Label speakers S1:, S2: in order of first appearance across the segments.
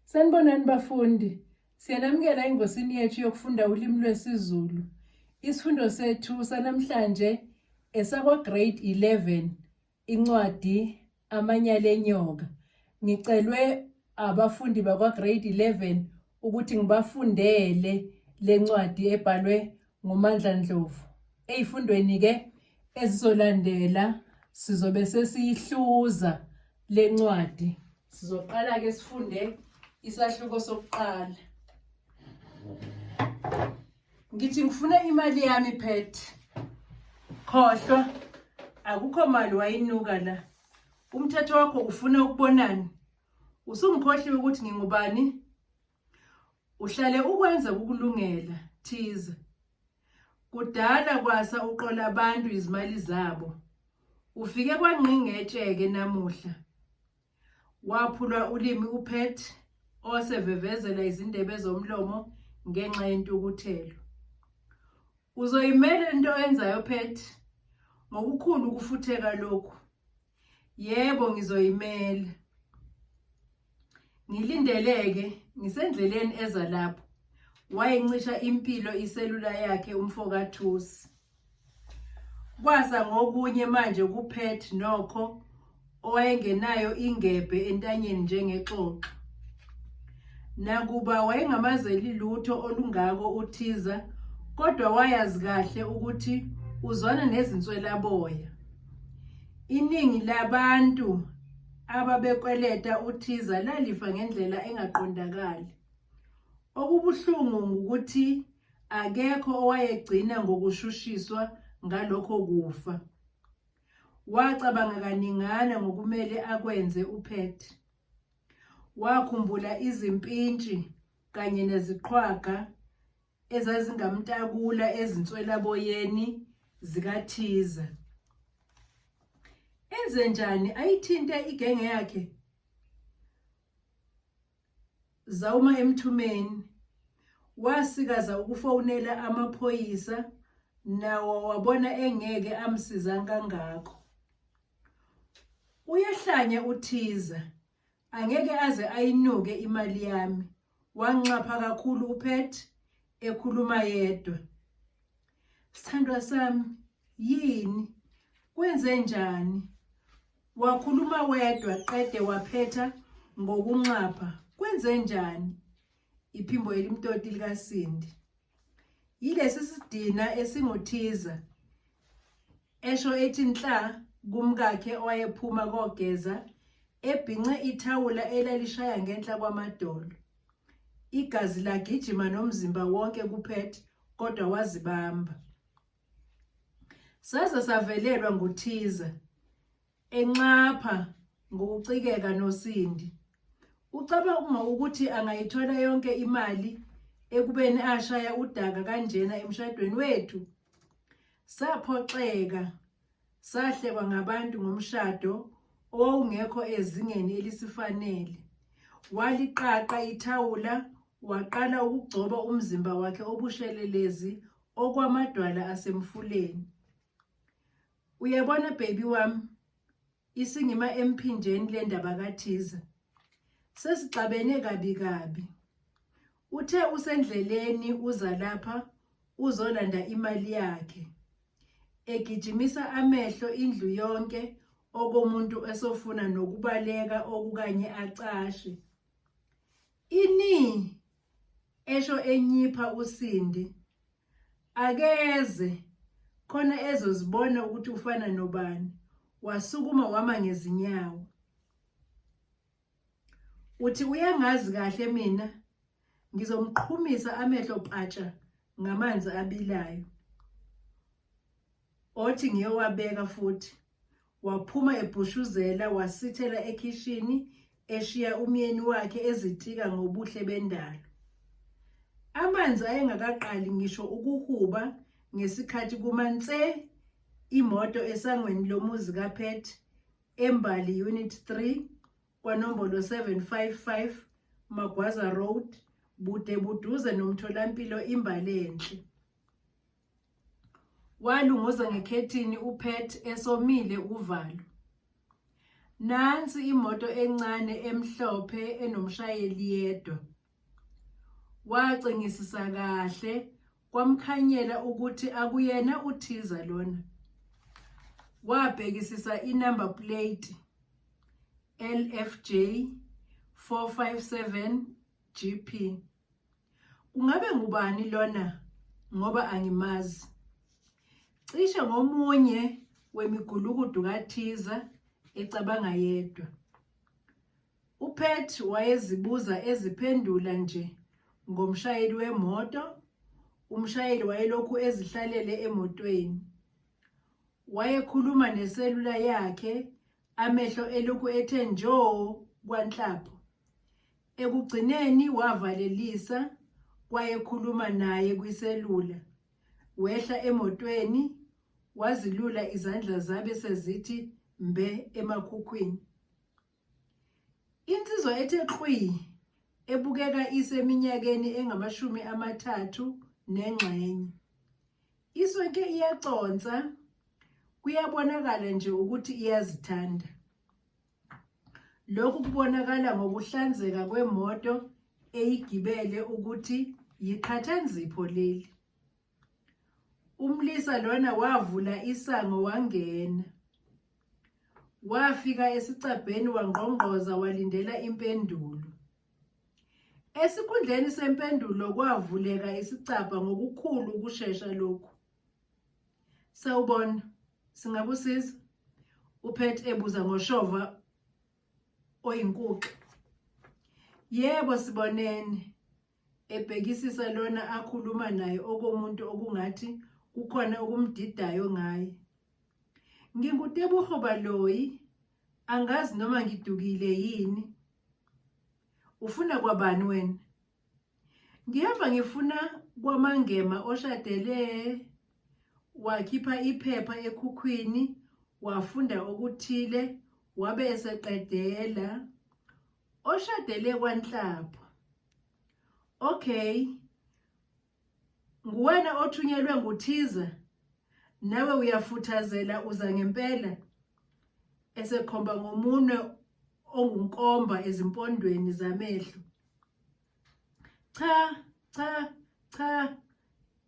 S1: Sanibonani bafundi, siyanamukela engosini yethu yokufunda ulimi lwesiZulu. Isifundo sethu sanamhlanje esakwa grade 11, incwadi Amanyala enyoka. Ngicelwe abafundi bakwa grade 11 ukuthi ngibafundele lencwadi ebhalwe nguMandla Ndlovu. Ezifundweni ke ezizolandela sizobe sesihluza lencwadi. Sizoqala ke sifunde isahluko sokuqala. Ngithi ngifuna imali yami phethe. Khohlwa akukho mali wayinuka la. Umthetho wakho ufuna ukubonani? Usungikhohliwe ukuthi ngingubani? Uhlale ukwenza ukulungela thiza. Kudala kwasa uqola abantu izimali zabo. Ufike kwangqingetsheke namuhla. Waphulwa ulimi uphethe osevevezela izindebe zomlomo ngenxa yentukuthelo. Uzoyimela into enzayo phethe ngokukhulu ukufutheka lokhu. Yebo ngizoyimela. Ngilindeleke ngisendleleni eza lapho. Wayencisha impilo iselula yakhe umfokathusi. Kwasa ngokunye manje kuphethe nokho owayengenayo ingebhe entanyeni njengexoxo. Nakuba wayengamazeli lutho olungako uthiza, kodwa wayazi kahle ukuthi uzwana nezinswelaboya. Iningi labantu ababekweleta uthiza lalifa ngendlela engaqondakali. Okubuhlungu ukuthi akekho owayegcina ngokushushiswa ngalokho kufa. Wacabanga kaningana ngokumele akwenze uphethe. Wakhumbula izimpintshi kanye neziqhwaga ezazingamtakula ezinswelaboyeni zikathiza. Enze njani ayithinte igenge yakhe? Zawuma emthumeni. Wasikaza ukufonela amaphoyisa nawo wabona engeke amsiza kangako. Uyahlanya uthiza. Angeke aze ayinuke imali yami. Wanxapha kakhulu uphethe ekhuluma yedwa. Sithandwa sami, yini? Kwenze njani? Wakhuluma wedwa qede waphetha ngokunxapha. Kwenze njani? Iphimbo elimtoti likaSindi. Yilesi sidina esinguthiza. Esho ethi nhla kumkakhe owayephuma kogeza, ebhince ithawula elalishaya ngenhla kwamadolo. Igazi lagijima nomzimba wonke kuphethe, kodwa wazibamba. Saze savelelwa nguthiza, enxapha ngokucikeka noSindi. Ucabanga ukuthi angayithola yonke imali ekubeni ashaya udaka kanjena emshadweni wethu. Saphoxeka, sahlekwa ngabantu ngomshado owawungekho ezingeni elisifanele. Waliqaqa ithawula, waqala ukugcoba umzimba wakhe obushelelezi okwamadwala asemfuleni. Uyabona baby wami, isingima emphinjeni lendaba kaThiza. Sesixabene kabi. Uthe usendleleni uza lapha uzolanda imali yakhe. Egijimisa amehlo indlu yonke okomuntu esofuna nokubaleka okukanye acashe. Ini esho enyipha uSindi. Akeze khona ezozibona ukuthi ufana nobani. Wasukuma wama ngezinyawo. Uthi uyangazi kahle mina ngizomqhumisa amehlo patsha ngamanzi abilayo. Othi ngiyowabeka futhi. Waphuma ebhushuzela wasithela ekhishini eshiya umyeni wakhe ezitika ngobuhle bendalo. Amanzi ayengakaqali ngisho ukuhuba ngesikhathi kumanse imoto esangweni lomuzi kaPhethe eMbali Unit 3 kwanombolo 755 Magwaza Road bude buduze nomtholampilo imbali enhle. Walunguza ngekhethini uphethe esomile uvalo. Nansi imoto encane emhlophe enomshayeli yedwa. Wacingisisa kahle kwamkhanyela ukuthi akuyena uThiza lona. Wabhekisisa inumber plate LFJ 457 GP. Kungabe ngubani lona ngoba angimazi. Cishe ngomunye wemigulukudu kaThiza ecabanga yedwa. uPet wayezibuza eziphendula nje ngomshayeli wemoto. Umshayeli wayelokhu ezihlalele emotweni. Wayekhuluma neselula yakhe, amehlo elokhu ethe njo kwanhlapho. Ekugcineni wavalelisa, wayekhuluma naye kwiselula. Wehla emotweni, wazilula izandla zabe sezithi mbe emakhukhwini. Insizwa ethe qhwi ebukeka iseminyakeni engama-30 nengxenye. Isonke iyaconsa, kuyabonakala nje ukuthi iyazithanda. Lokhu kubonakala ngokuhlanzeka kwemoto eyigibele ukuthi yiqhathanzipho leli. Umlisa lona wavula isango wangena. Wafika esicabheni wangqongqoza walindela impendulo. Esikhundleni sempendulo kwavuleka isicabha ngokukhulu ukusheshsha lokhu. Sawubona, singakusiza? uPet ebuza ngoshova oyinkuxa. Yebo sibonene. Ebhekisisa lona akhuluma naye okomuntu okungathi kukhona okumdidayo ngaye. Ngingutebogo Baloyi, angazi noma ngidukile yini. Ufuna kwabani wena? Ngihamba ngifuna kwaMangema oshadele. Wakhipha iphepha ekhukhwini, wafunda okuthile, wabe eseqedela. Oshadele kwanhlapho. Okay. Nguwena othunyelwe nguThiza? Nawe uyafuthazela uza ngempela? Esekhomba ngomunwe ongunkomba ezimpondweni zamehlo. Cha.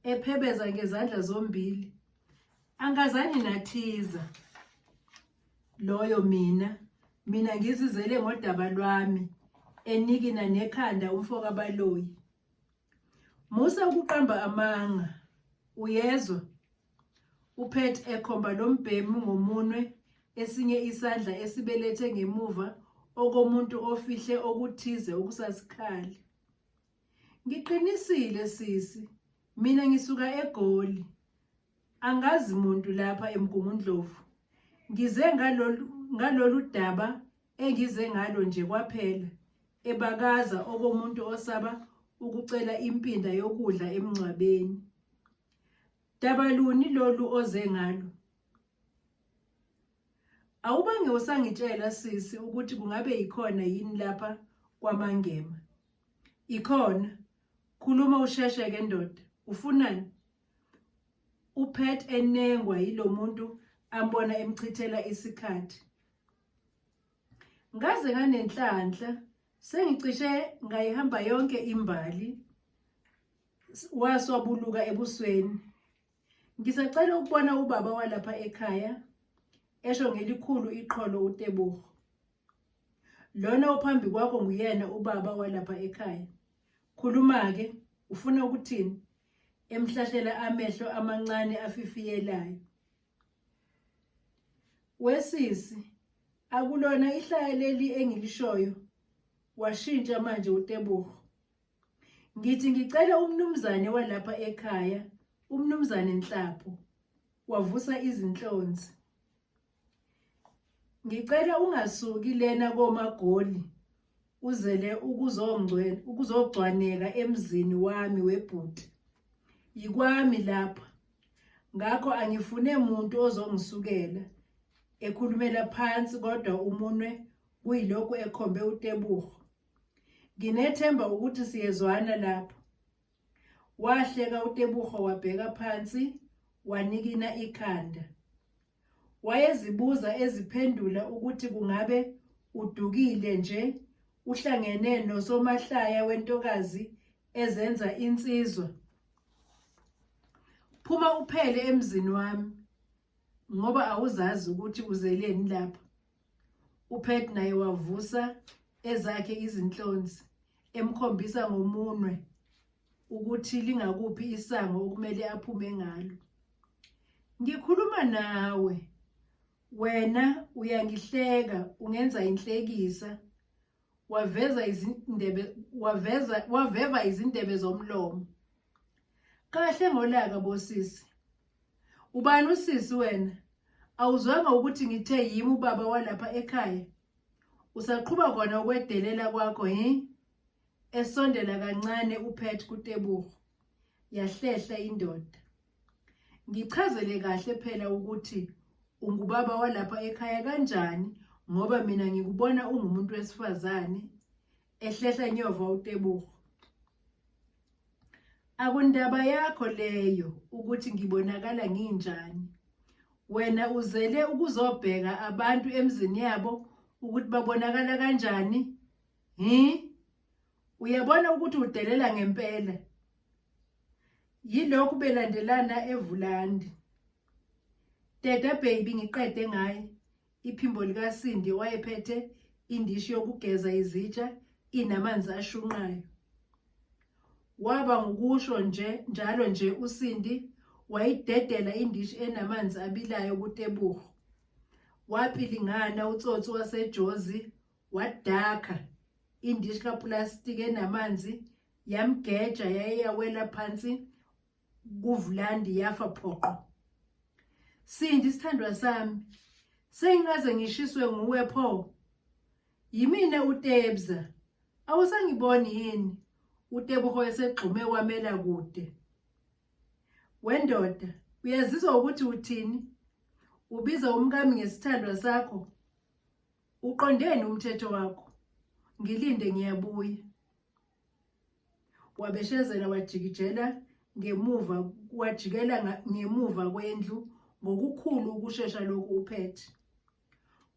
S1: Ephebeza ngezandla zombili. Angazani naThiza. Loyo mina ngizizele ngodaba lwami. Enikina nekhanda umfoka Baloyi. Musa ukuqamba amanga. Uyezwa? uPet ekhomba lombhemu ngomunwe, esinye isandla esibelethe ngemuva okomuntu ofihle okuthize okusasikhali. Ngiqinisile sisi, mina ngisuka eGoli. Angazi muntu lapha eMgungundlovu. Ngize ngalolu daba engize ngalo nje kwaphela, ebakaza okomuntu osaba ukucela impinda yokudla emncwabeni. Daba luni lolu oze ngalo? Awubange usangitshela sisi ukuthi kungabe ikhona yini lapha kwaMangema. Ikhona. Khuluma usheshe ke ndoda. Ufunani? uPet enengwa yilo muntu ambona emchithela isikhathi. Ngaze nganenhlanhla, sengicishe ngayihamba yonke imbali. Waswabuluka ebusweni. Ngisacela ukubona ubaba walapha ekhaya, esho ngelikhulu iqholo uTebogo. Lona ophambi kwakho nguyena ubaba walapha ekhaya. Khuluma ke, ufuna ukuthini? Emhlahlela amehlo amancane afifiyelayo. Wesisi, akulona ihlaya leli engilishoyo. Washintsha manje uTebogo. Ngithi ngicela umnumzane walapha ekhaya, umnumzane Nhlapho. Wavusa izinhlonzi. Ngicela ungasuki lena koMagoli uzele ukuzogcwaneka emzini wami webhuti. Yikwami lapha. Ngakho angifune muntu ozongisukela. Ekhulumela phansi kodwa umunwe kuyilokhu ekhombe uTebogo. Nginethemba ukuthi siyezwana lapha. Wahleka uTebogo wabheka phansi, wanikina ikhanda. wayezibuza eziphendula ukuthi kungabe udukile nje uhlangene nosomahlaya wentokazi ezenza insizwa. Phuma uphele emzini wami ngoba awuzazi ukuthi uzeleni lapha. UPet naye wavusa ezakhe izinhlonzi emkhombisa ngomunwe ukuthi lingakuphi isango okumele aphume ngalo. Ngikhuluma nawe, wena uyangihleka, ungenza inhlekisa. Waveva izindebe zomlomo. Kahle ngolaka bosisi. Ubani usisi wena? Awuzwanga ukuthi ngithe yimi ubaba walapha ekhaya? Usaqhuba khona ukwedelela kwakho, Esondela kancane uPet kuTebogo. Yahlehla indoda. Ngichazele kahle phela ukuthi ungubaba walapha ekhaya kanjani ngoba mina ngikubona ungumuntu wesifazane. Ehlehla nyova uTebogo. Akundaba yakho leyo ukuthi ngibonakala nginjani. Wena uzele ukuzobheka abantu emzini yabo ukuthi babonakala kanjani? Uyabona ukuthi udelela ngempela. Yilokhu belandelana eVulandi. Teta baby ngiqede ngaye. Iphimbo likaSindi wayephethe indishi yokugeza izitsha inamanzi ashunqayo. Waba ngokusho njalo nje uSindi wayidedela indishi enamanzi abilayo kuTebogo. Wapilingana utsotsi waseJozi wadaka indishi kaplastiki enamanzi yamgeja yayawela phansi kuVulandi yafa phoqo. Sindi sithandwa sami, sengaze ngishiswe nguwe pho. Yimina uTebza. Awusangiboni yini? uTebogo esegxume kwamela kude. Wendoda, uyazizwa ukuthi uthini? Ubiza umkami ngesithandwa sakho. Uqondeni umthetho wakho? Ngilinde ngiyabuya. Wabeshezela wajikijela ngemuva kwendlu ngokukhulu ukushesha lokhu uPet.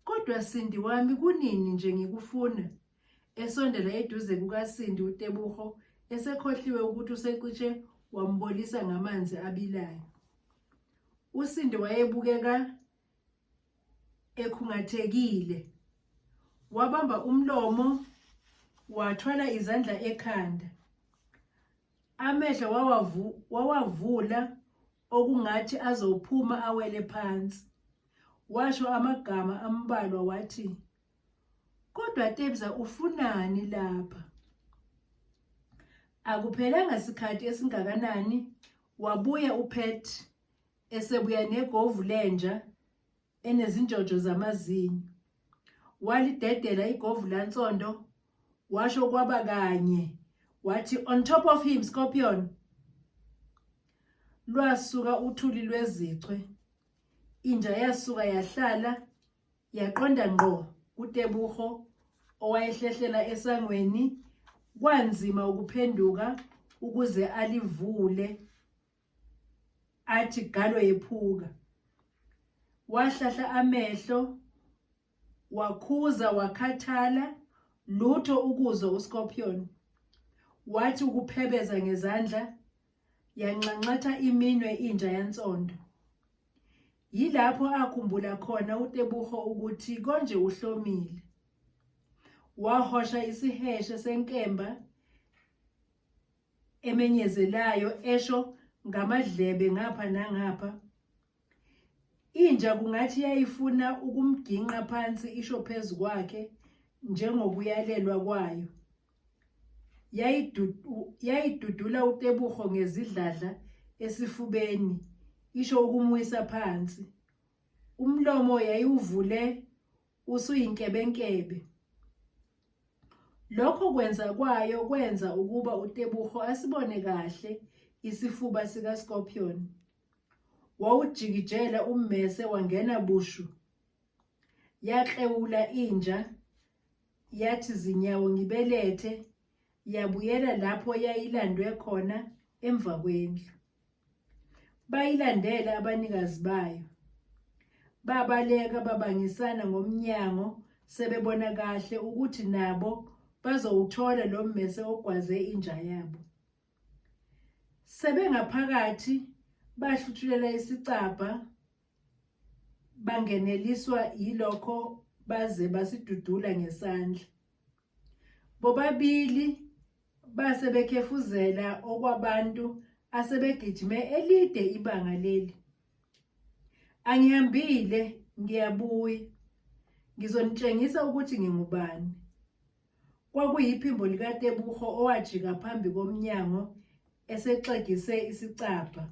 S1: Kodwa Sindi wami kunini nje ngikufuna? Esondela eduze kukaSindi uTebogo esekhohliwe ukuthi usecishe wambolisa ngamanzi abilayo. uSindi wayebukeka ekhungathekile. Wabamba umlomo, wathwala izandla ekhanda. Amehlo wawavula okungathi azophuma awele phansi. Washo amagama ambalwa wathi, "Kodwa Tebza ufunani lapha?" Akuphelanga isikhathi esingakanani wabuya uPet esebuya negovu lenja enezinjojo zamazinyo. Walidedela igovu laNtsondo, washo kwaba kanye, wathi, "On top of him, Scorpion." Lwasuka uthuli lwezichwe. Inja yasuka yahlala yaqonda ngqo kuTebogo owayehlehlela esangweni. Kwanzima ukuphenduka ukuze alivule. Athi galo yephuka. Wahlahla amehlo, wakhuza wakhathala, lutho ukuzwa uScorpion. Wathi ukuphebeza ngezandla, yanxanxatha iminwe inja yaNtsondo. Yilapho akhumbula khona uTebogo ukuthi konje uhlomile. Wahosha isiheshe senkemba emenyezelayo esho ngamadlebe ngapha nangapha. Inja kungathi yayifuna ukumginqa phansi isho phezu kwakhe njengokuyalelwa kwayo. Yayidudula uTebogo ngezidladla esifubeni isho ukumwisa phansi. Umlomo yayiwuvule usuyinkebenkebe. Lokho kwenza ukuba uTebogo asibone kahle isifuba sikaScorpion. Wawujikijela ummese wangena bushu. Yaxewula inja, yathi zinyawo ngibelethe, yabuyela lapho yayilandwe khona emva kwendlu. Bayilandela abanikazi bayo. babaleka babangisana ngomnyango sebebona kahle ukuthi nabo bazowuthola lo mmese ogwaze inja yabo. Sebengaphakathi bahluthulela isicabha bangeneliswa yilokho baze basidudula ngesandla. Bobabili base bekhefuzela okwabantu asebegijime elide ibanga leli. Angihambile, ngiyabuya. Ngizonitshengisa ukuthi ngingubani. Kwakuyiphimbo likaTebogo owajika phambi komnyango esexegise isicabha.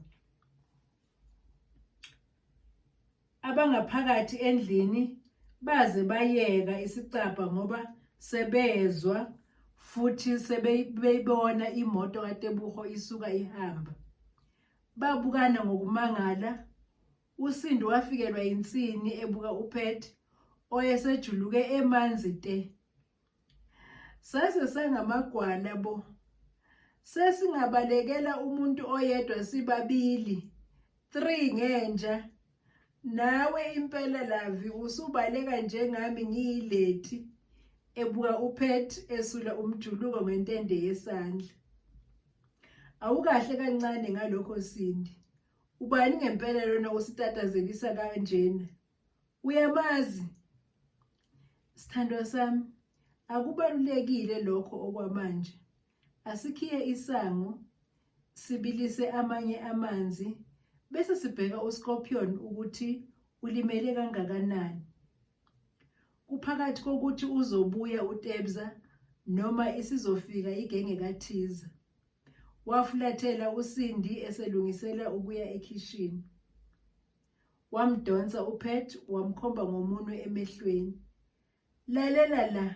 S1: Abangaphakathi endlini baze bayeka isicabha ngoba sebezwa futhi sebeyibona imoto kaTebogo isuka ihamba. Babukana ngokumangala. Usindi wafikelwa insini ebuka uPet oyesejuluke emanzi te. Sase sangamagwala bo. Sesingabalekela umuntu oyedwa sibabili. 3 ngenja. Nawe impela Lavi usubaleka njengami ngiyileti. Ebuka uPet esula umjuluko ngentende yesandla. Awukahle kancane ngalokho Sindi. Ubani ngempela lona usitatazelisa kanjena? Uyamazi? Sithandwa sami, akubalulekile lokho okwamanje. Asikhiye isango, sibilise amanye amanzi, bese sibheka uScorpion ukuthi ulimele kangakanani. Kuphakathi kokuthi uzobuya uTebza noma isizofika igenge kaThiza. Wafulathela uSindi eselungisela ukuya ekhishini. Wamdonsa uPet wamkhomba ngomunwe emehlweni. Lalela la.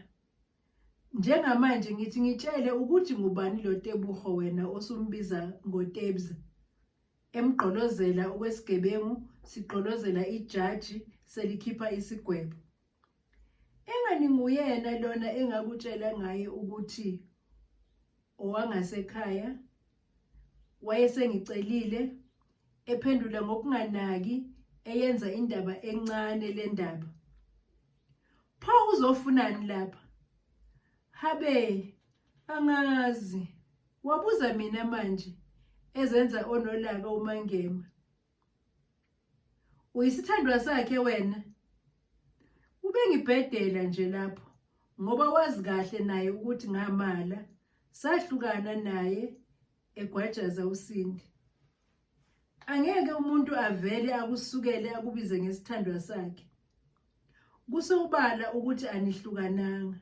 S1: Njengamanje ngithi ngitshele ukuthi ngubani lo Tebogo wena osumbiza ngoTebza. Emgqolozela okwesigebengu siqolozela ijaji selikhipha isigwebo. Engani nguyena lona engakutshela ngaye ukuthi owangasekhaya wayesengicelile ephendula ngokunganaki eyenza indaba encane lendaba. Pho uzofunani lapha? Habe angazi. Wabuza mina manje ezenza onolaka uMangema. Uyisithandwa sakhe wena? Ubengibhedela nje lapho ngoba wazi kahle naye ukuthi ngamala. Sahlukana naye egwajaza uSindi. Angeke umuntu avele akusukele akubize ngesithandwa sakhe. Kusobala ukuthi anihlukananga.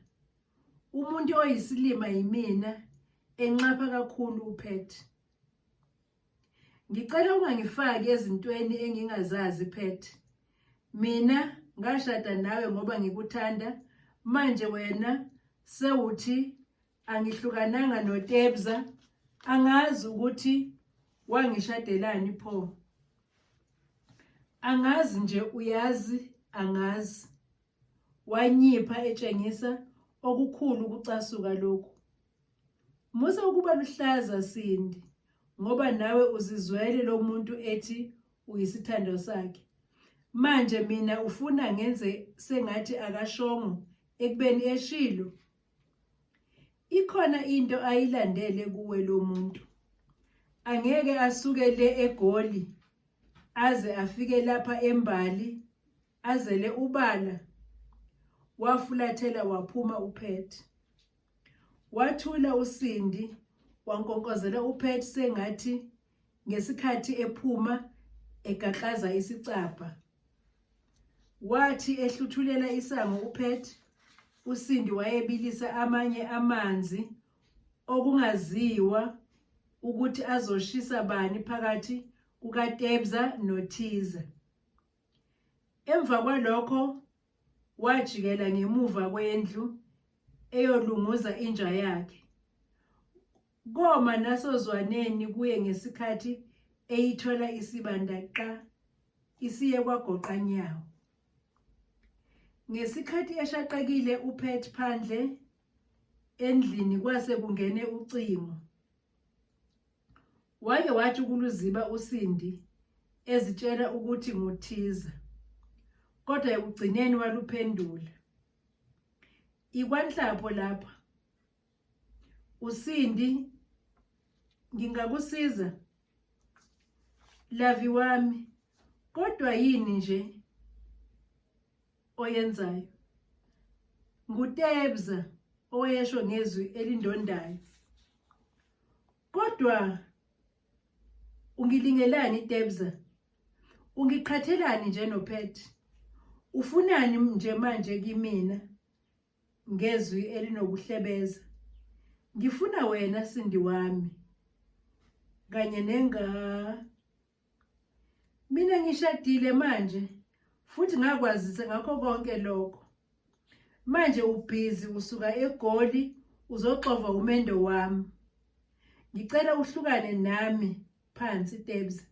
S1: Umuntu oyisilima yimina enxapha kakhulu uPet. Ngicela ungangifaki ezintweni engingazazi Pet. Mina ngashada nawe ngoba ngikuthanda, manje wena sewuthi angihlukananga noTebza. Angazi ukuthi wangishadelani pho. Angazi nje uyazi, angazi. Wanyipha etshengisa okukhulu ukucasuka lokhu. Musa ukuba luhlaza Sindi ngoba nawe uzizwele lo muntu ethi uyisithando sakhe. Manje mina ufuna ngenze sengathi akashongo ekubeni eshilo. Ikhona into ayilandele kuwe lo muntu. Angeke asuke le eGoli aze afike lapha eMbali azele ubala. Wafulathela waphuma uPet. Wathula uSindi wankonkozela uPet sengathi ngesikhathi ephuma egaxaza isicapha. Wathi ehluthulela isango uPet, uSindi wayebilisa amanye amanzi okungaziwa ukuthi azoshisa bani phakathi kukaTebza noThiza. Emva kwalokho wajikela ngemuva kwendlu eyolunguza inja yakhe. Koma nasozwaneni kuye ngesikhathi eyithola isibandaqa isiye kwagoqanyawo. Ngesikhathi eshaqekile uPet phandle endlini kwase kungene ucingo. Wake wathi ukuluziba uSindi ezitshela ukuthi nguThiza. kodwa ekugcineni waluphendula. IkwaNhlapho lapha. Usindi, ngingakusiza lavi wami, kodwa yini nje oyenzayo? NguTebza owayesho ngezwi elindondayo. Kodwa ungilingelani Tebza? Ungiqhathelani nje noPet? Ufunani nje manje kimina ngezwi elinokuhlebeza? Ngifuna wena Sindi wami kanye mina ngishadile manje futhi ngakwazisa ngakho konke lokho. Manje ubhizi usuka eGoli uzoxova umendo wami. Ngicela uhlukane nami phansi Tebza.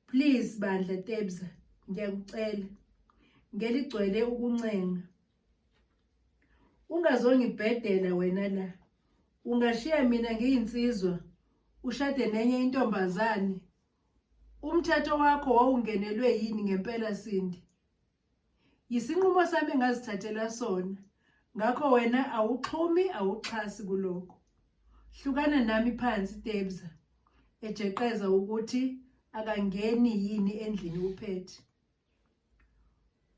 S1: Please bandla Tebza, ngiyakucela ngeligcwele ukuncenga. Ungazongibhedela wena la. Ungashiya mina ngiyinsizwa ushade nenye intombazane. Umthetho wakho wawungenelwe yini ngempela Sindi? Yisinqumo sami engazithathela sona. Ngakho wena awuxhumi awuxhasi kuloko. Hlukana nami phansi Tebza, ejeqeza ukuthi akangeni yini endlini uPet.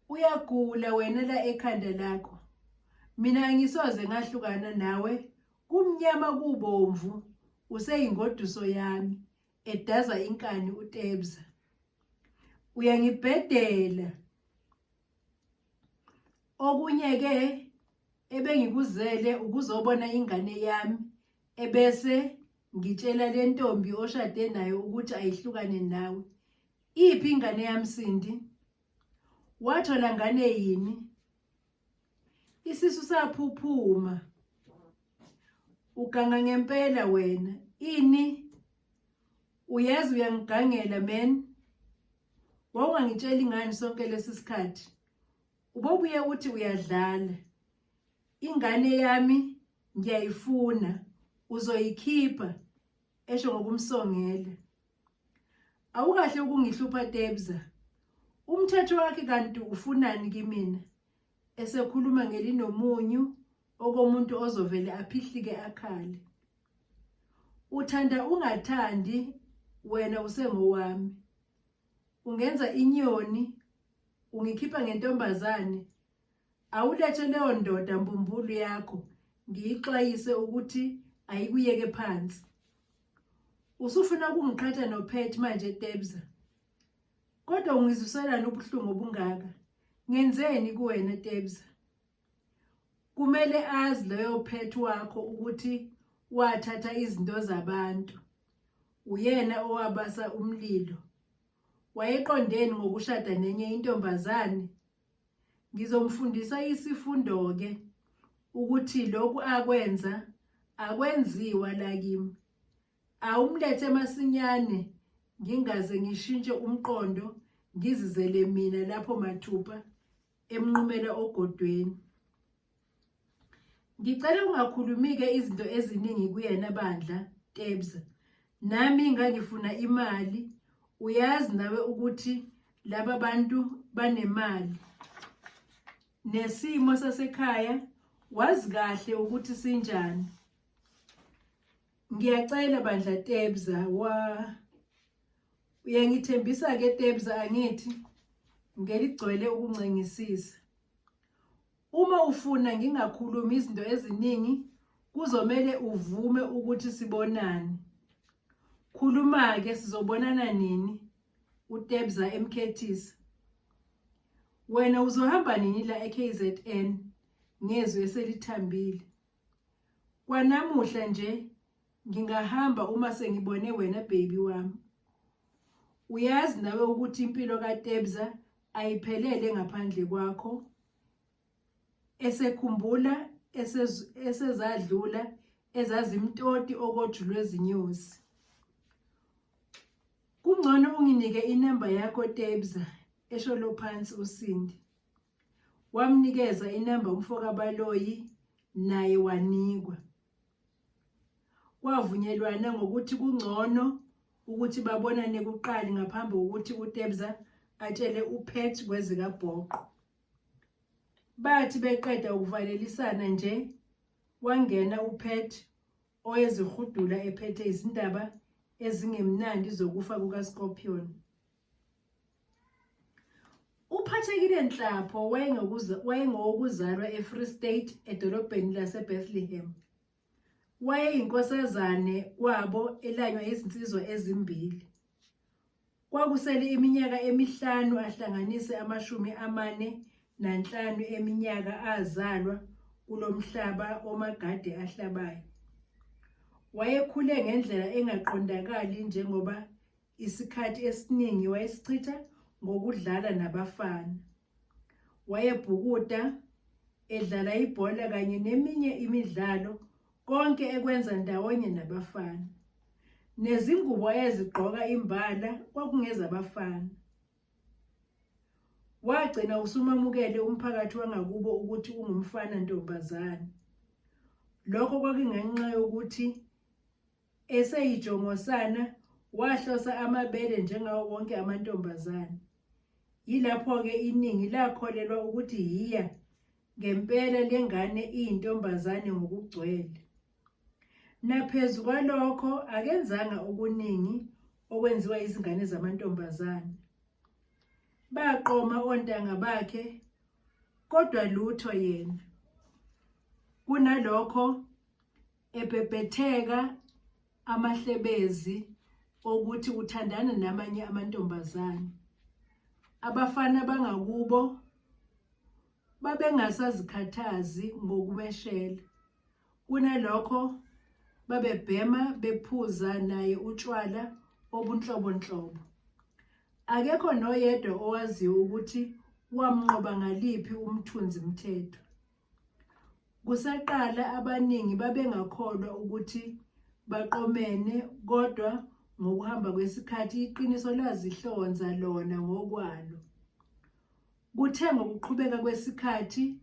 S1: Uyagula wena la ekhanda lakho. Mina angisoze ngahlukana nawe. Kumnyama kubomvu, useyingoduso yami, edaza inkani uTebza. Uyangibhedela. Okunye ke ebengikuzele ukuzobona ingane yami, ebese ngitshela le ntombi oshade nayo ukuthi ayihlukane nawe. Iphi ingane yami Sindi? Wathola ngane yini? Isisu saphuphuma. Uganga ngempela wena. Ini? Uyazi uyangigangela man. Wawungangitsheli ngani sonke lesi sikhathi? Ubobuye uthi uyadlala. Ingane yami ngiyayifuna. Uzoyikhipha, esho ngokumsongela. Awukahle ukungihlupha Tebza. Umthetho wakhe kanti ufunani kimina? Esekhuluma ngelinomunyu okomuntu ozovele aphihlike akhale. Uthanda ungathandi, wena usengowami. Ungenza inyoni, ungikhipha ngentombazane. Awulethe leyo ndoda mbumbulu yakho, ngiyixwayise ukuthi ayikuyeke phansi. Usufuna ukungiqhatha noPet manje Tebza. Kodwa ungizwiselani ubuhlungu obungaka? Ngenzeni kuwena Tebza? Kumele azi leyo Pet wakho ukuthi wathatha izinto zabantu. Uyena owabasa umlilo. Wayeqondeni ngokushada nenye intombazane? Ngizomfundisa isifundo ke ukuthi lokhu akwenza akwenziwa la kimi. Awumlethe masinyane ngingaze ngishintshe umqondo ngizizele mina lapho mathupha emnqumela ogodweni. Ngicela ungakhulumi-ke izinto eziningi kuyena bandla Tebza. Nami ngangifuna imali. Uyazi nawe ukuthi laba bantu banemali. Nesimo sasekhaya wazi kahle ukuthi sinjani. Ngiyacela bandla Tebza, uyangithembisa ke Tebza angithi ngeligcwele ukuncengisisa. Uma ufuna ngingakhulumi izinto eziningi, kuzomela uvume ukuthi sibonane. Khuluma ke sizobonana nini? uTebza emkhethisa. Wena uzohamba nini la eKZN ngezwe eselithambile? Kwanamuhla nje ngingahamba uma sengibone wena baby wami. Uyazi nawe ukuthi impilo kaTebza ayiphelele ngaphandle kwakho. Esekhumbula esezadlula ezazimtoti okojulwe zinyosi. Kungcono unginike inamba yakho Tebza, esho lo phansi uSindi. Wamnikeza inamba umfoka Baloyi, naye wanikwa. Kwavunyelwana ngokuthi kungcono ukuthi babonane kuqali ngaphambi kokuthi uTebza atshele uPet kwezikabhoqo. Bathi beqeda ukuvalelisana nje wangena uPet oyezihudula ephethe izindaba ezingemnandi zokufa kukaScorpion. uPhathekile Nhlapho wayengowokuzalwa eFree State edolobheni laseBethlehem. Wayeyinkosazane kwabo elanywa izinsizwa ezimbili. Kwakusele iminyaka emihlanu ahlanganise 45 eminyaka azalwa kulomhlaba omagade ahlabayo. Wayekhule ngendlela engaqondakali njengoba isikhathi esiningi wayesichitha ngokudlala nabafana. Wayebhukuda, edlala ibhola kanye neminye imidlalo, konke ekwenza ndawonye nabafana. Nezingubo ezigqoka imbala kwakungezabafana. Wagcina usumamukele umphakathi wangakubo ukuthi ungumfana ntombazane. Lokho kwakungenxa yokuthi eseyijongosana wahlosa amabele njengawo wonke amantombazane. Yilapho-ke iningi lakholelwa ukuthi yiya ngempela lengane iyintombazane ngokugcwele. Naphezu kwalokho akenzanga okuningi okwenziwa izingane zamantombazane. Baqoma ontanga bakhe kodwa lutho yena. Kunalokho ebhebhetheka amahlebezi ukuthi uthandana namanye amantombazane. Abafana bangakubo babengasazikhathazi ngokumeshela. Kunalokho babebhema bephuza naye utshwala obunhlobonhlobo. Akekho noyedwa owaziyo ukuthi wamnqoba ngaliphi umthunzi mthetho. Kusaqala abaningi babengakholwa ukuthi baqomene, kodwa ngokuhamba kwesikhathi iqiniso lazihlonza lona ngokwalo. Kuthe ngokuqhubeka kwesikhathi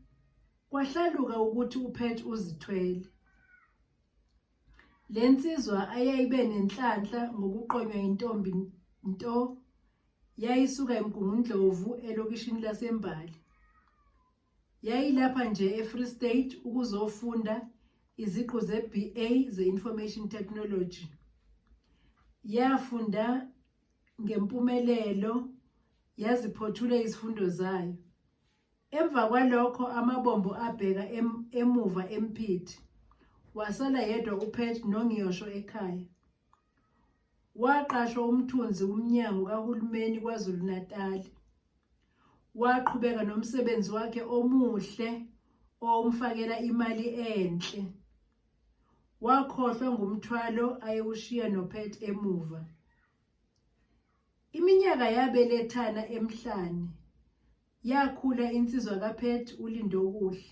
S1: kwahlaluka ukuthi uPet uzithwele. Lensizwa ayayibe nenhlanhla ngokuqonywa intombi nto yayisuka eMgungundlovu elokishini laseMbali. Yayilapha nje eFree State ukuzofunda iziqu zeBA ze-Information Technology. Yafunda ngempumelelo yaziphothula izifundo zayo. Emva kwalokho amabombo abheka emuva emphithi. Wasala yedwa uPet noNgiyosho ekhaya. Waqashwa umthunzi umnyango kahulumeni KwaZulu-Natal. Waqhubeka nomsebenzi wakhe omuhle owumfakela imali enhle. Wakhohlwa ngumthwalo ayewushiya noPet emuva. Iminyaka yabelethana emhlane. Yakhula insizwa kaPet uLindokuhle.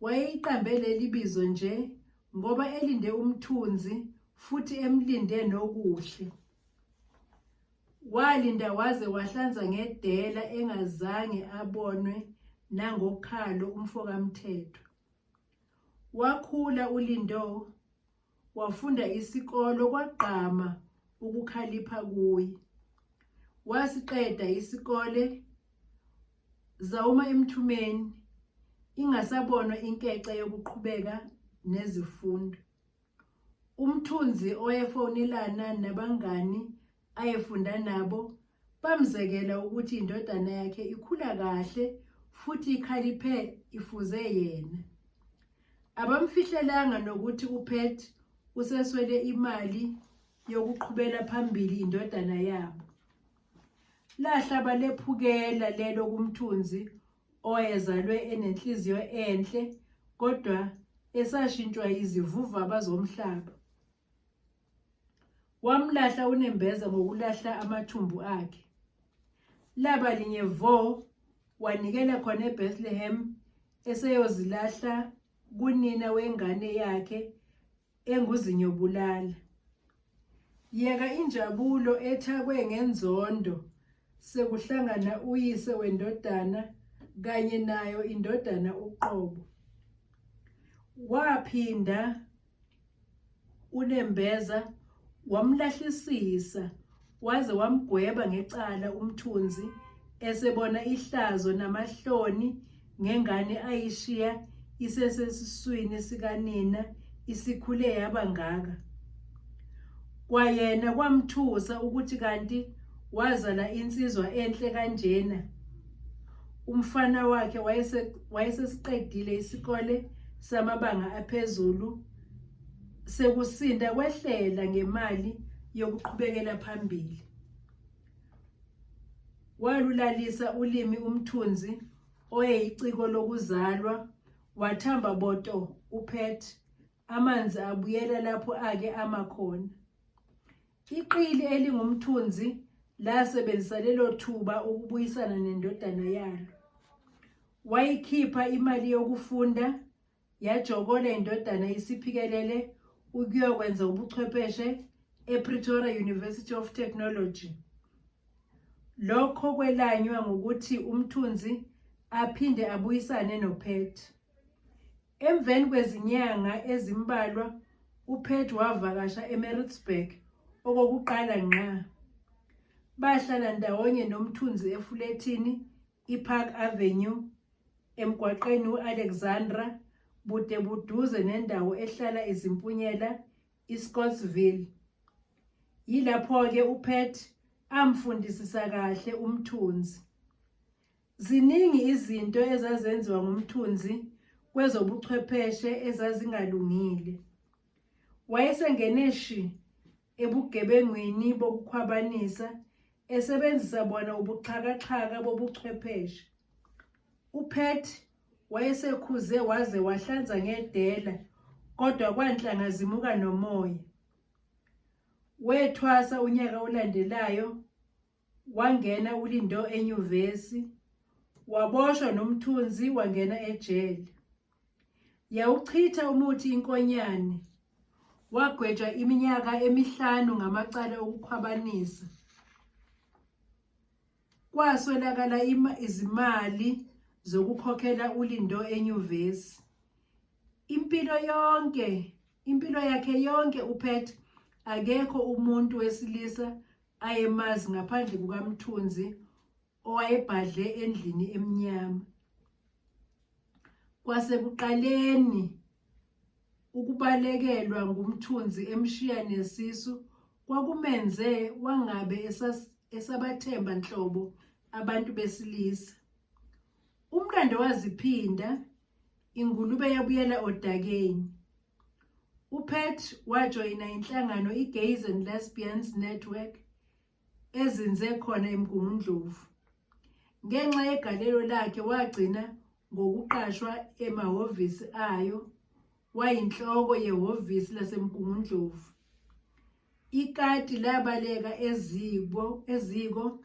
S1: Wayeyiqambe leli bizo nje ngoba elinde umthunzi futhi emlinde nokuhle. Walinda waze wahlanza ngedela engazange abonwe nangokhalo umfokamthetho. Wakhula uLindo, wafunda isikolo kwagqama ukukhalipha kuye. Wasiqeda isikole zawuma emthumeni, ingasabonwa inkece yokuqhubeka nezifundo. Umthunzi oyefonelana nabangani ayefunda nabo bamzekela ukuthi indodana yakhe ikhula kahle futhi ikhaliphe ifuze yena. Abamfihlelanga nokuthi uPet useswele imali yokuqhubela phambili indodana yabo. Lahlaba lephukela lelo kumthunzi oyezalwe enenhliziyo enhle kodwa esashintshwa izivuva bazomhlaba. Wamlahla uNembeza ngokulahla amathumbu akhe. Laba linye vo wanikela khona eBethlehem eseyozilahla kunina wengane yakhe enguZinyobulala. Yeka injabulo ethakwe ngenzondo sekuhlangana uyise wendodana kanye nayo indodana uqobo. Waphinda uNembeza wamlahlisisa waze wamgweba ngecala umthunzi esebona ihlazo namahloni ngengane ayishiya isesesiswini sikanina isikhule yabangaka. Kwayena kwamthusa ukuthi kanti wazala insizwa enhle kanjena. Umfana wakhe wayesesiqedile isikole samabanga aphezulu, sekusinda kwehlela ngemali yokuqhubekela phambili. Walulalisa ulimi umthunzi oyiciko lokuzalwa, wathamba boto uPat, amanzi abuyela lapho ake amakhona. Iqili elingumthunzi lasebenzisa lelo thuba ukubuyisana nendodana yalo. Wayikhipha imali yokufunda, yajokola indodana isiphikelele ukuyokwenza ubuchwepheshe ePretoria University of Technology. Lokho kwelanywa ngokuthi umthunzi aphinde abuyisane noPat. Emveni kwezinyanga ezimbalwa uPat wavakasha eMaritzburg okokuqala ngqa. Bahlala ndawonye nomthunzi efulethini iPark Avenue emgwaqeni uAlexandra, bude buduze nendawo ehlala izimpunyela iScottsville. Yilapho-ke uPat amfundisisa kahle umthunzi. Ziningi izinto ezazenziwa ngumthunzi kwezobuchwepheshe ezazingalungile. Wayesengene shi ebugebengwini bokukhwabanisa esebenzisa bona ubuxhakaxhaka bobuchwepheshe. uPat wayesekhuze waze wahlanza ngedela, kodwa kwanhlanga zimuka nomoya. Wethwasa unyaka olandelayo, wangena uLindo enyuvesi, waboshwa nomthunzi, wangena ejele. Yawuchitha umuthi inkonyane, wagwetshwa iminyaka 5 ngamacala okukhwabanisa. Kwaswelakala izimali zokukhokhela uLindo enyuvesi. Impilo yakhe yonke uPat akekho umuntu wesilisa ayemazi ngaphandle kukamthunzi owayebhadle endlini emnyama. Kwasekuqaleni ukubalekelwa ngumthunzi emshiya nesisu kwakumenze wangabe esabathemba nhlobo abantu besilisa. Umlando waziphinda, ingulube yabuyela odakeni. uPat wajoyina inhlangano iGays and Lesbians Network ezinze khona eMgungundlovu. Ngenxa yegalelo lakhe wagcina ngokuqashwa emahhovisi ayo, wayinhloko yehhovisi laseMgungundlovu. Ikati labaleka eziko,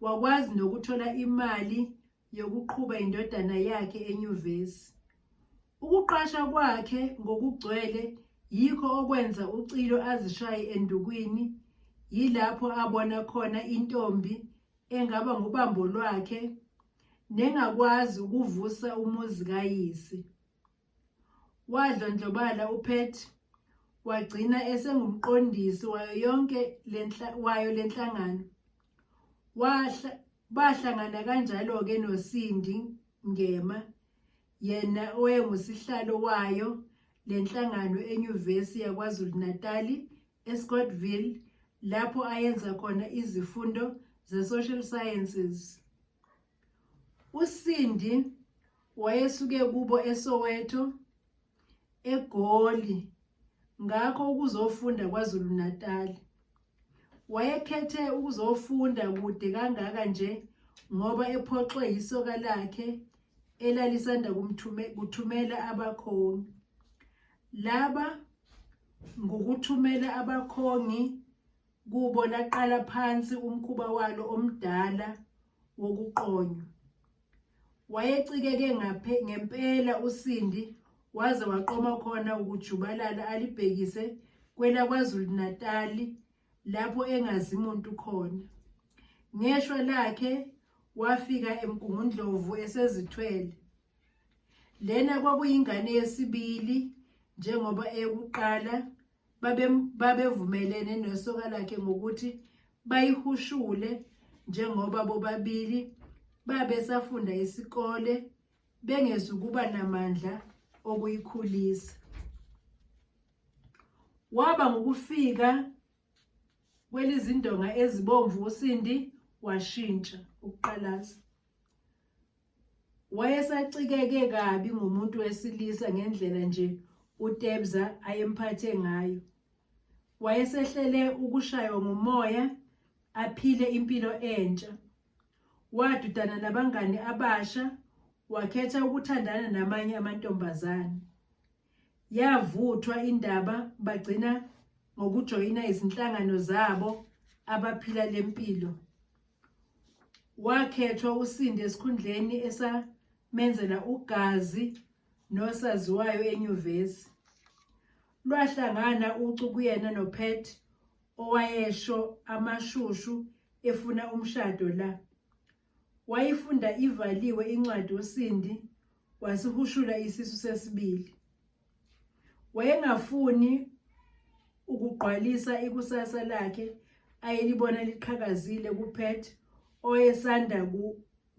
S1: wakwazi nokuthola imali yokuqhuba indodana yakhe enyuvesi. Ukuqasha kwakhe ngokugcwele yikho okwenza uCilo azishaye endukwini. Yilapho abona khona intombi engaba ngubambo lwakhe nengakwazi ukuvusa umuzi kayise. Wadlondlobala uPat, wagcina esengumqondisi wayo lenhlangano. Bahlangana kanjalo-ke noSindi Ngema, yena oyengusihlalo wayo lenhlangano enyuvesi yaKwaZulu Natali eScottsville, lapho ayenza khona izifundo ze-social sciences. uSindi wayesuke kubo eSoweto, eGoli, ngakho ukuzofunda kwaZulu Natali. Wayekhethe ukuzofunda kude kangaka nje ngoba ephoxwe yisoka lakhe elalisanda kuthumela abakhongi. Laba ngokuthumela abakhongi kubo laqala phansi umkhuba walo omdala wokuqonywa. Wayecikeke ngempela uSindi, waze waqoma khona ukujubalala alibhekise kwelaKwaZulu Natali lapho engazi muntu khona. Ngeshwa lakhe wafika eMgungundlovu esezithwele. Lena kwakuyingane yesibili, njengoba eyokuqala babevumelene nesoka lakhe ngokuthi bayihushule njengoba bobabili babesafunda isikole bengezukuba namandla okuyikhulisa. Waba ngokufika kwelizindonga ezibomvu uSindi washintsha ukuqalaza. Wayesacikeke kabi ngumuntu wesilisa ngendlela nje uTebza ayemphathe ngayo. Wayesehlele ukushaywa ngumoya aphile impilo entsha. Wadudana nabangani abasha, wakhetha ukuthandana namanye amantombazane. Yavuthwa indaba bagcina ngokujoyina izinhlangano zabo abaphila lempilo. Wakhethwa uSindi esikhundleni esamenzela ugazi nosaziwayo enyuvesi. Lwahlangana ucu kuyena noPat owayesho amashushu efuna umshado la. Wayifunda ivaliwe incwadi uSindi wasihushula isisu sesibili. Wayengafuni ukugqwalisa ikusasa lakhe ayelibona liqhakazile kuPat oyesanda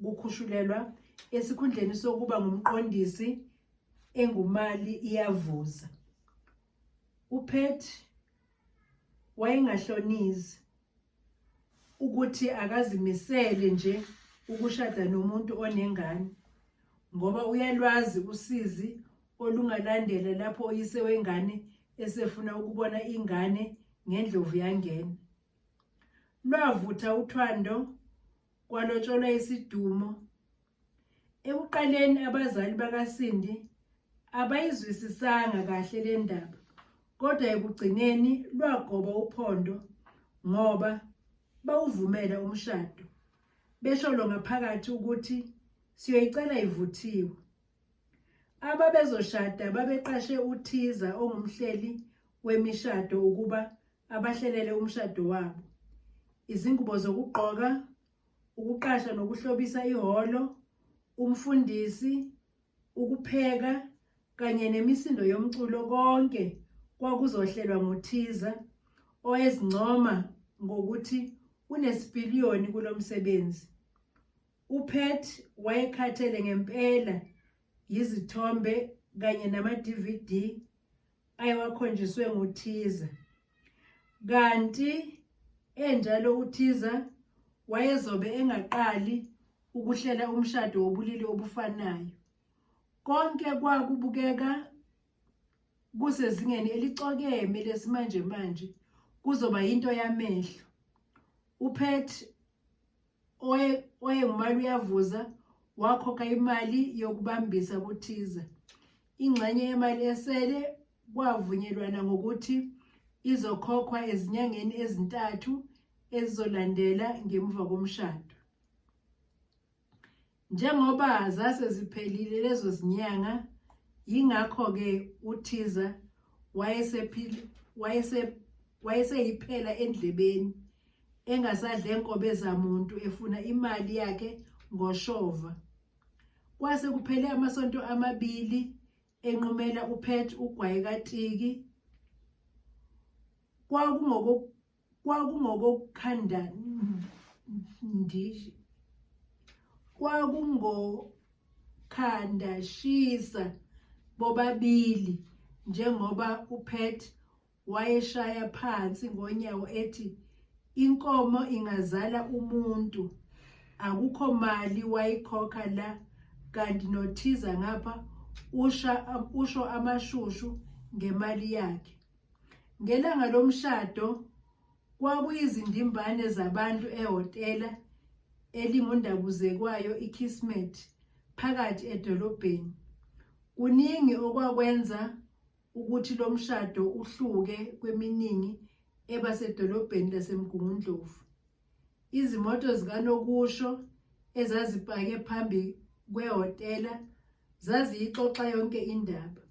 S1: kukhushulelwa esikhundleni sokuba ngumqondisi engumali iyavuza. uPat wayengahlonizi ukuthi akazimisele nje ukushada nomuntu onengane, ngoba uyalwazi usizi olungalandela lapho oyise wengane esefuna ukubona ingane ngendlovu yangena. Lwavutha uthando, kwalotsholwa isidumo. Ekuqaleni abazali bakaSindi abayizwisisanga kahle le ndaba, kodwa ekugcineni lwagoba uphondo ngoba bawuvumela umshado. Besho lo ngaphakathi ukuthi siyoyicela ivuthiwe. Ababezoshada babeqashe uThiza ongumhleli wemishado ukuba abahlelele umshado wabo. Izingubo zokugqoka, ukuqasha nokuhlobisa ihholo, umfundisi, ukupheka kanye nemisindo yomculo konke kwakuzohlelwa nguThiza owezincoma ngokuthi unesipiliyoni kulomsebenzi. uPat wayekhathele ngempela yizithombe kanye nama-DVD ayewakhonjiswe nguThiza. Kanti enjalo uThiza wayezobe engaqali ukuhlela umshado wobulili obufanayo. Konke kwakubukeka kusezingeni elicokeme lesimanje manje, kuzoba yinto yamehlo. uPat oyengumali uyavuza wakhokha imali yokubambisa kuThiza. Ingxenye yemali esele kwavunyelwana ngokuthi izokhokhwa ezinyangeni ezintathu ezizolandela ngemuva komshado. Njengoba zase ziphelile lezo zinyanga, yingakho-ke uThiza wayeseyiphela endlebeni, engasadle enkobe zamuntu efuna imali yakhe ngoshova. Kwase kuphele amasonto amabili enqumela uPat ugwayi katiki. Kwakungokhandashisa bobabili njengoba uPat wayeshaya phansi ngonyawo ethi inkomo ingazala umuntu, akukho mali wayikhokha la, kanti noThiza ngapha usho amashushu ngemali yakhe. Ngelanga lomshado kwakuyizindimbane zabantu ehhotela elingundabuzekwayo iKismet phakathi edolobheni. Kuningi okwakwenza ukuthi lo mshado uhluke kweminingi ebasedolobheni laseMgungundlovu. Izimoto zikanokusho ezazipake phambi kwehhotela zaziyixoxa yonke indaba.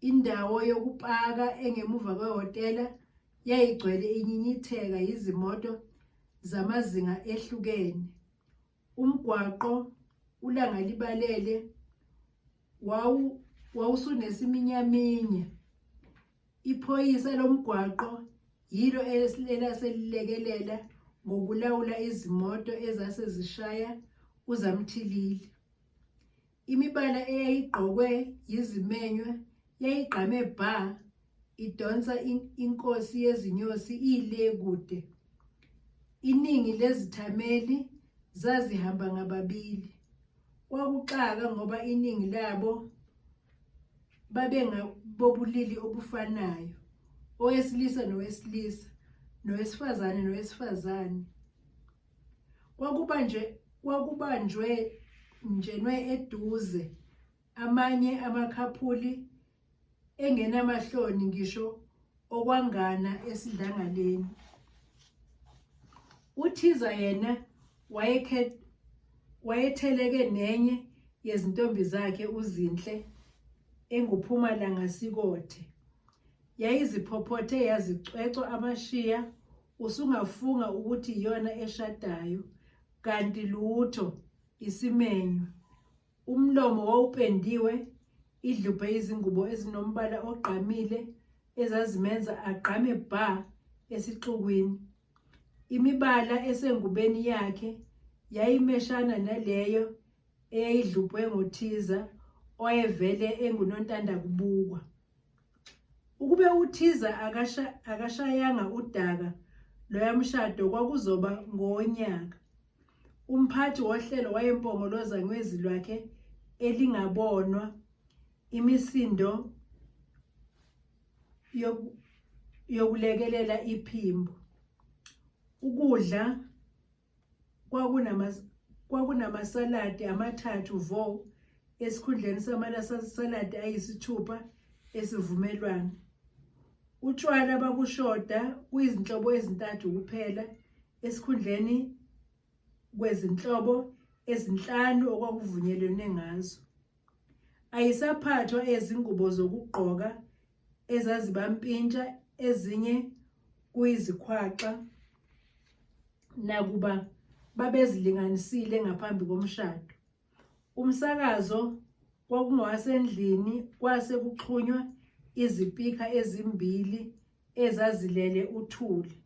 S1: Indawo yokupaka engemuva kwehhotela yayigcwele inyinyitheka yizimoto zamazinga ehlukene. Umgwaqo ulanga libalele wawusunesiminyaminya. Iphoyisa lomgwaqo yilo elaselilekelela ngokulawula izimoto ezase zishaya uZamthilili. Imibala eyayigqokwe yizimenywa yayigqame bha idonsa inkosi yezinyosi ile kude. Iningi lezithameli zazihamba ngababili. Kwakuxaka ngoba iningi labo babengabobulili obufanayo, owesilisa nowesilisa, nowesifazane nowesifazane. Kwakubanjwe eduze amanye amakhaphuli engenamahloni ngisho okwangana esidlangaleni. uThiza yena wayetheleke nenye yezintombi zakhe uZinhle enguPhumalanga Sikothe. Yayiziphopothe yazicwecwa amashiya, usungafunga ukuthi iyona eshadayo, kanti lutho isimenywa. Umlomo wawupendiwe, idlubhe izingubo ezinombala ogqamile ezazimenza agqame bha esixukwini. Imibala esengubeni yakhe yayimeshana naleyo eyayidlubhwe nguThiza oyevele engunontanda kubukwa. Ukube uThiza akashayanga udaka loya mshado kwakuzoba ngonyaka. Umphathi wohlelo wayempongoloza ngwezi lwakhe elingabonwa, imisindo yokulekelela iphimbo. Ukudla kwakunamasaladi amathathu vo esikhundleni samalasaladi ayisithupha esivumelwano. Utshwala babushoda kuyizinhlobo ezintathu kuphela esikhundleni kwezinhlobo ezinhlanu okwakuvunyelwene ngazo. Ayisaphathwa ezingubo zokugqoka ezazibampintsha, ezinye kuyizikhwaxa, nakuba babezilinganisile ngaphambi komshado. Umsakazo kwakungowasendlini, kwase kuxhunywa izipika ezimbili ezazilele uthuli.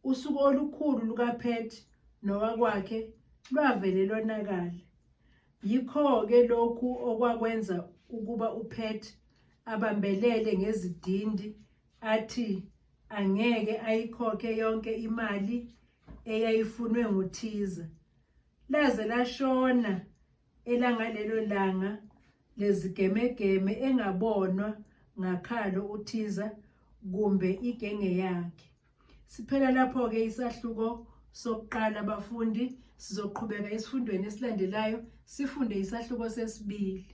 S1: Usuku olukhulu lukaPet nowakwakhe lwavele lonakala. Yikho-ke lokhu okwakwenza ukuba uPet abambelele ngezidindi athi angeke ayikhokhe yonke imali eyayifunwe nguThiza. Laze lashona elangalelo langa lezigemegeme engabonwa ngakhalo uThiza kumbe igenge yakhe. Siphela lapho-ke isahluko sokuqala abafundi. Sizoqhubeka esifundweni esilandelayo sifunde isahluko sesibili.